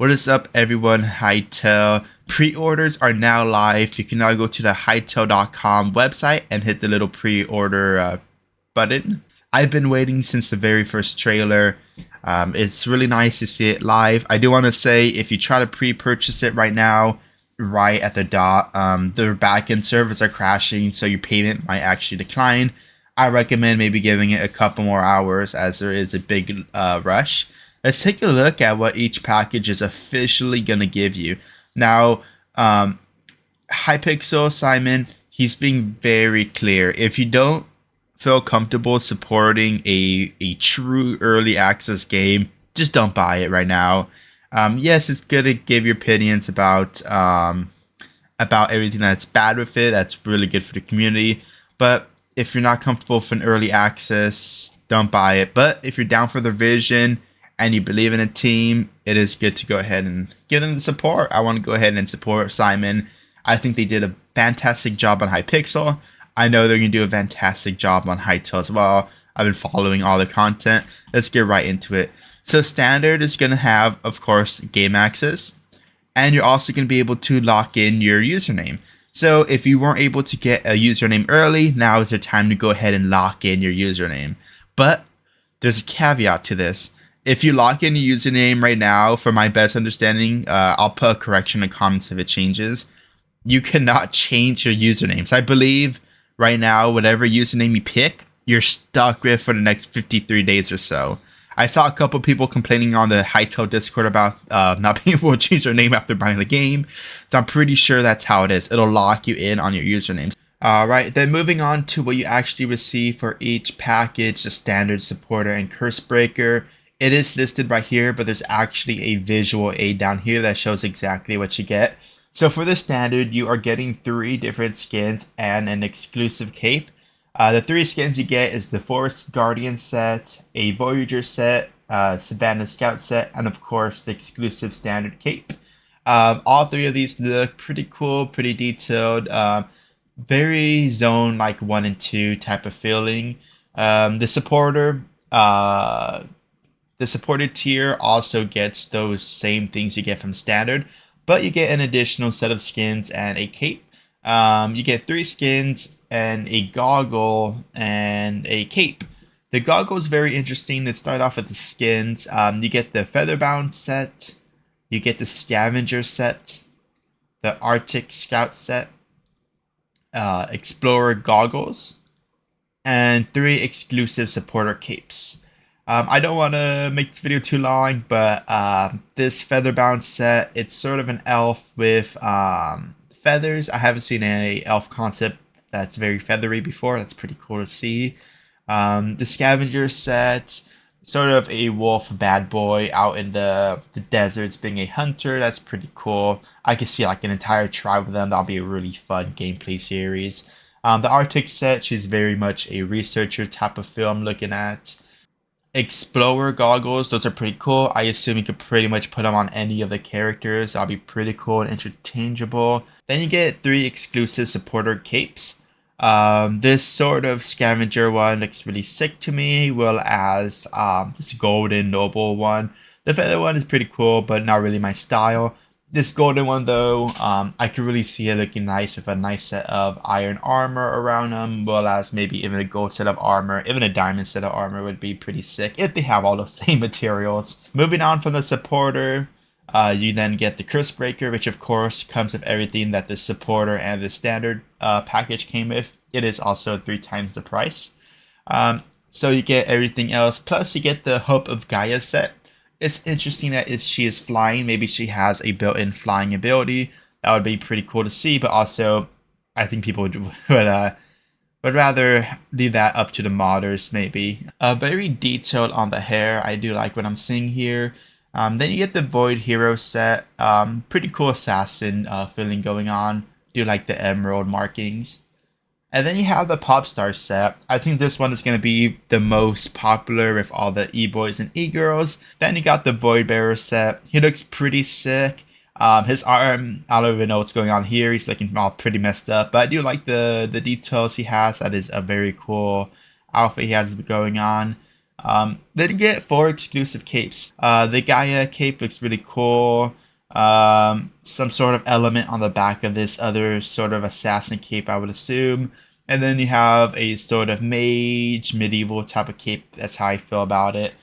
What is up, everyone? Hytale. Pre-orders are now live. You can now go to the hytale.com website and hit the little pre-order button. I've been waiting since the very first trailer. It's really nice to see it live. I do want to say, if you try to pre-purchase it right now, right at the dot, the backend servers are crashing, so your payment might actually decline. I recommend maybe giving it a couple more hours, as there is a big rush. Let's take a look at what each package is officially going to give you. Now, Hypixel Simon, he's being very clear. If you don't feel comfortable supporting a true early access game, just don't buy it right now. Yes, it's good to give your opinions about everything that's bad with it. That's really good for the community. But if you're not comfortable with an early access, don't buy it. But if you're down for the vision and you believe in a team, it is good to go ahead and give them the support. I want to go ahead and support Simon. I think they did a fantastic job on Hypixel. I know they're going to do a fantastic job on Hytale as well. I've been following all the content. Let's get right into it. So standard is going to have, of course, game access. And you're also going to be able to lock in your username. So if you weren't able to get a username early, now is the time to go ahead and lock in your username. But there's a caveat to this. If you lock in your username right now, for my best understanding, I'll put a correction in the comments if it changes. You cannot change your usernames. I believe right now, whatever username you pick, you're stuck with for the next 53 days or so. I saw a couple people complaining on the Hytale Discord about not being able to change their name after buying the game. So I'm pretty sure that's how it is. It'll lock you in on your usernames. Alright, then moving on to what you actually receive for each package, the standard, supporter, and curse breaker. It is listed right here, but there's actually a visual aid down here that shows exactly what you get. So for the standard, you are getting 3 different skins and an exclusive cape. The 3 skins you get is the Forest Guardian set, a Voyager set, Savannah Scout set, and of course the exclusive standard cape. All 3 of these look pretty cool, pretty detailed, very zone like 1 and 2 type of feeling. The supported tier also gets those same things you get from standard, but you get an additional set of skins and a cape. You get 3 skins and a goggle and a cape. The goggle is very interesting. Let's start off with the skins. You get the Featherbound set, you get the Scavenger set, the Arctic Scout set, Explorer goggles, and 3 exclusive supporter capes. I don't want to make this video too long, but this Featherbound set, it's sort of an elf with feathers. I haven't seen a elf concept that's very feathery before. That's pretty cool to see. The Scavenger set, sort of a wolf bad boy out in the deserts being a hunter. That's pretty cool. I could see like an entire tribe of them. That'll be a really fun gameplay series. The Arctic set, she's very much a researcher type of feel I'm looking at. Explorer goggles, those are pretty cool. I assume you could pretty much put them on any of the characters. That'll be pretty cool and interchangeable. Then you get 3 exclusive supporter capes. This sort of scavenger one looks really sick to me, well as this golden noble one. The feather one is pretty cool, but not really my style. This golden one though, I could really see it looking nice with a nice set of iron armor around them, well as maybe even a gold set of armor, even a diamond set of armor would be pretty sick if they have all those same materials. Moving on from the supporter, you then get the curse breaker, which of course comes with everything that the supporter and the standard package came with. It is also 3 times the price. So you get everything else, plus you get the Hope of Gaia set. It's interesting that she is flying. Maybe she has a built-in flying ability. That would be pretty cool to see, but also I think people would rather leave that up to the modders maybe. Very detailed on the hair. I do like what I'm seeing here. Then you get the Void Hero set. Pretty cool assassin feeling going on. Do like the emerald markings. And then you have the Popstar set. I think this one is going to be the most popular with all the e-boys and e-girls. Then you got the Void Bearer set. He looks pretty sick. His arm, I don't even know what's going on here. He's looking all pretty messed up. But I do like the details he has. That is a very cool outfit he has going on. Then you get 4 exclusive capes. The Gaia cape looks really cool. Some sort of element on the back of this other sort of assassin cape, I would assume. And then you have a sort of mage, medieval type of cape. That's how I feel about it.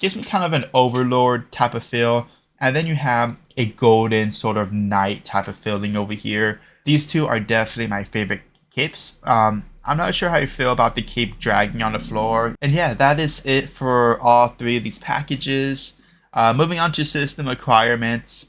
Gives me kind of an overlord type of feel. And then you have a golden sort of knight type of feeling over here. These two are definitely my favorite capes. I'm not sure how you feel about the cape dragging on the floor. And yeah, that is it for all 3 of these packages. Moving on to system requirements.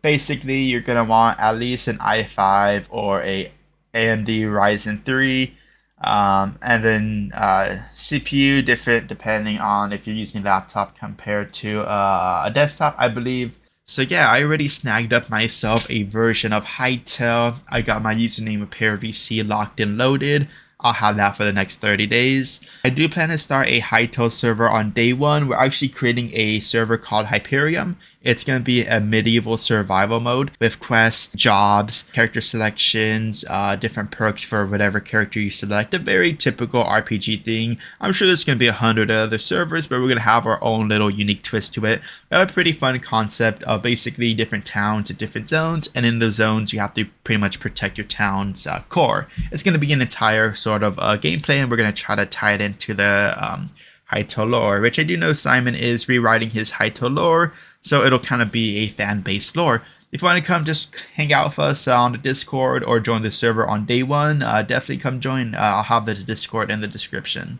Basically, you're going to want at least an i5 or a AMD Ryzen 3. And then CPU different depending on if you're using a laptop compared to a desktop, I believe. So yeah, I already snagged up myself a version of Hytale. I got my username repair VC locked and loaded. I'll have that for the next 30 days. I do plan to start a Hytale server on day 1. We're actually creating a server called Hyperium. It's going to be a medieval survival mode with quests, jobs, character selections, different perks for whatever character you select. A very typical RPG thing. I'm sure there's going to be 100 other servers, but we're going to have our own little unique twist to it. We have a pretty fun concept of basically different towns and different zones, and in those zones you have to pretty much protect your town's core. It's going to be an entire sort of gameplay, and we're going to try to tie it into the Hytale lore, which I do know Simon is rewriting his Hytale lore, so it'll kind of be a fan-based lore. If you want to come just hang out with us on the Discord or join the server on day 1, definitely come join. I'll have the Discord in the description.